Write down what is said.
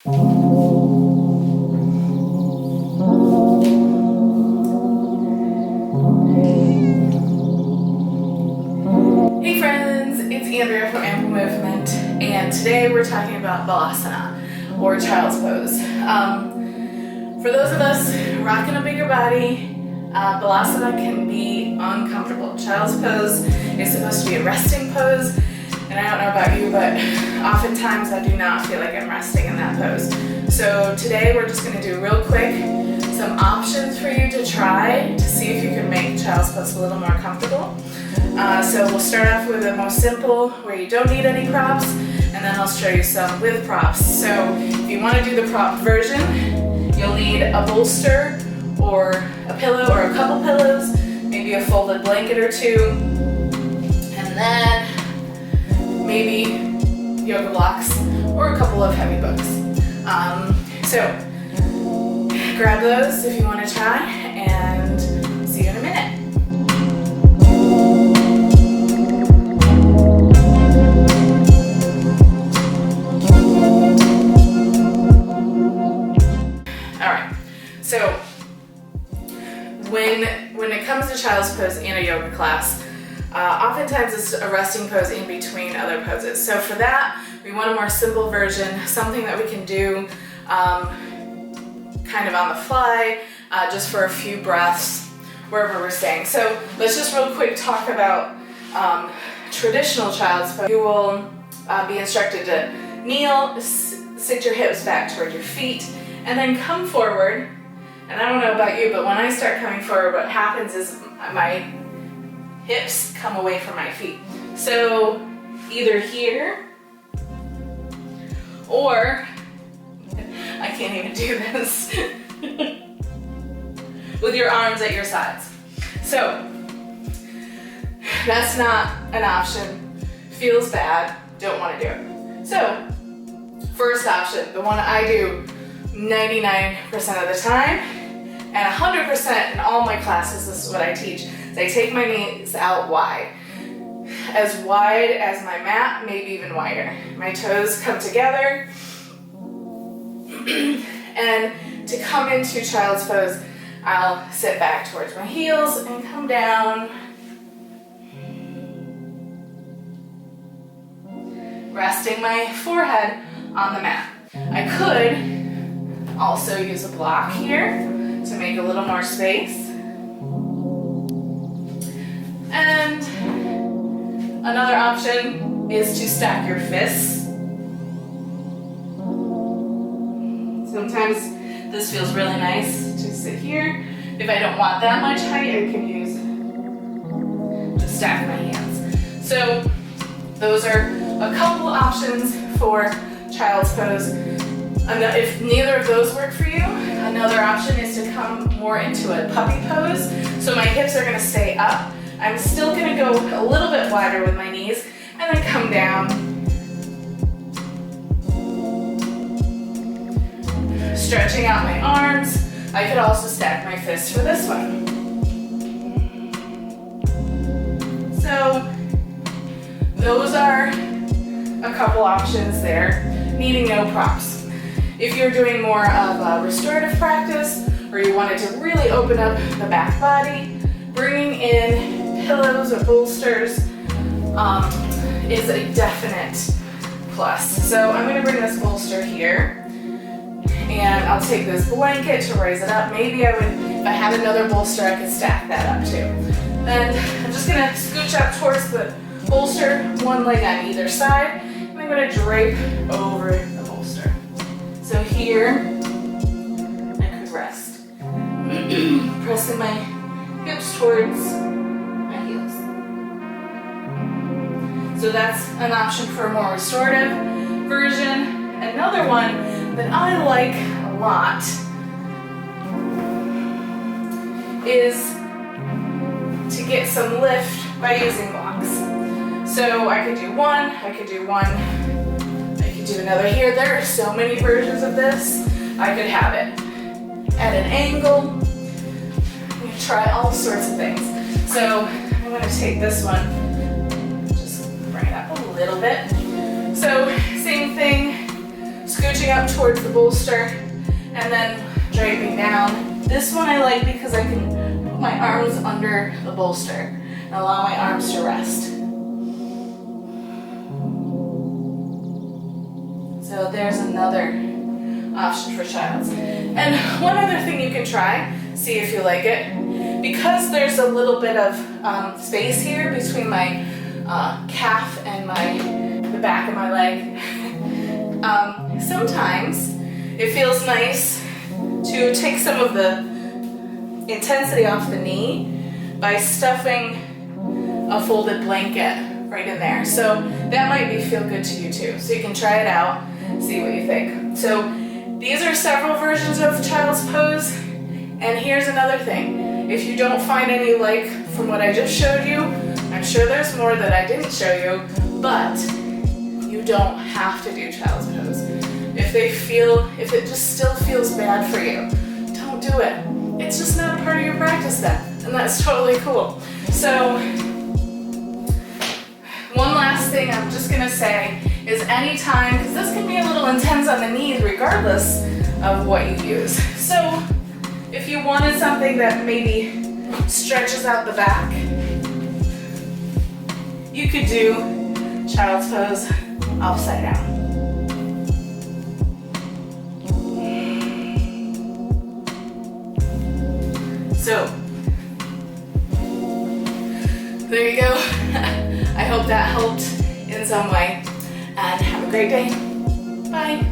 Hey friends, it's Andrea from Ample Movement, and today we're talking about balasana, or child's pose. For those of us rocking a bigger body, balasana can be uncomfortable. Child's pose is supposed to be a resting pose, and I don't know about you, but oftentimes I do not feel like I'm resting in that pose. So today we're just going to do real quick some options for you to try to see if you can make child's pose a little more comfortable. So we'll start off with the most simple, where you don't need any props, and then I'll show you some with props. So if you want to do the prop version, you'll need a bolster or a pillow or a couple pillows, maybe a folded blanket or two, and then see yoga blocks or a couple of heavy books. So grab those if you want to try, and see you in a minute. Alright, so when it comes to child's pose in a yoga class, oftentimes it's a resting pose in between other poses. So for that, we want a more simple version, something that we can do kind of on the fly, just for a few breaths, wherever we're staying. So let's just real quick talk about traditional child's pose. You will be instructed to kneel, sit your hips back toward your feet, and then come forward. And I don't know about you, but when I start coming forward, what happens is my hips come away from my feet. So either here, or I can't even do this, with your arms at your sides. So that's not an option. Feels bad, don't want to do it. So first option, the one I do 99% of the time, and 100% in all my classes, this is what I teach, is I take my knees out wide as my mat, maybe even wider. My toes come together, and to come into child's pose, I'll sit back towards my heels and come down, resting my forehead on the mat. I could also use a block here to make a little more space. And another option is to stack your fists. Sometimes this feels really nice to sit here. If I don't want that much height, I can use just stack my hands. So those are a couple options for child's pose. If neither of those work for you, another option is to come more into a puppy pose. So my hips are going to stay up. I'm still going to go a little bit wider with my knees, and then come down. Stretching out my arms. I could also stack my fists for this one. So those are a couple options there, needing no props. If you're doing more of a restorative practice, or you wanted to really open up the back body, bringing in pillows or bolsters is a definite plus. So I'm going to bring this bolster here, and I'll take this blanket to raise it up. Maybe I would, if I had another bolster, I could stack that up too. And I'm just going to scooch up towards the bolster, one leg on either side, and I'm going to drape over the bolster. So here, I could rest, pressing my hips towards my heels. So that's an option for a more restorative version. Another one that I like a lot is to get some lift by using blocks. So I could do one, I could do another here. There are so many versions of this. I could have it at an angle. You can try all sorts of things. So I'm going to take this one, just bring it up a little bit. So same thing, scooching up towards the bolster and then draping down. This one I like because I can put my arms under the bolster and allow my arms to rest. So there's another option for child's. And one other thing you can try, see if you like it, because there's a little bit of space here between my calf and the back of my leg. Sometimes it feels nice to take some of the intensity off the knee by stuffing a folded blanket right in there. So that might feel good to you too. So you can try it out, see what you think. So these are several versions of child's pose. And here's another thing. If you don't find any you like from what I just showed you, I'm sure there's more that I didn't show you, but you don't have to do child's pose. If it just still feels bad for you, don't do it. It's just not a part of your practice then, and that's totally cool. So, one last thing I'm just gonna say is anytime, because this can be a little intense on the knees regardless of what you use. So, if you wanted something that maybe stretches out the back, you could do child's pose upside down. So, there you go. I hope that helped in some way, and have a great day. Bye.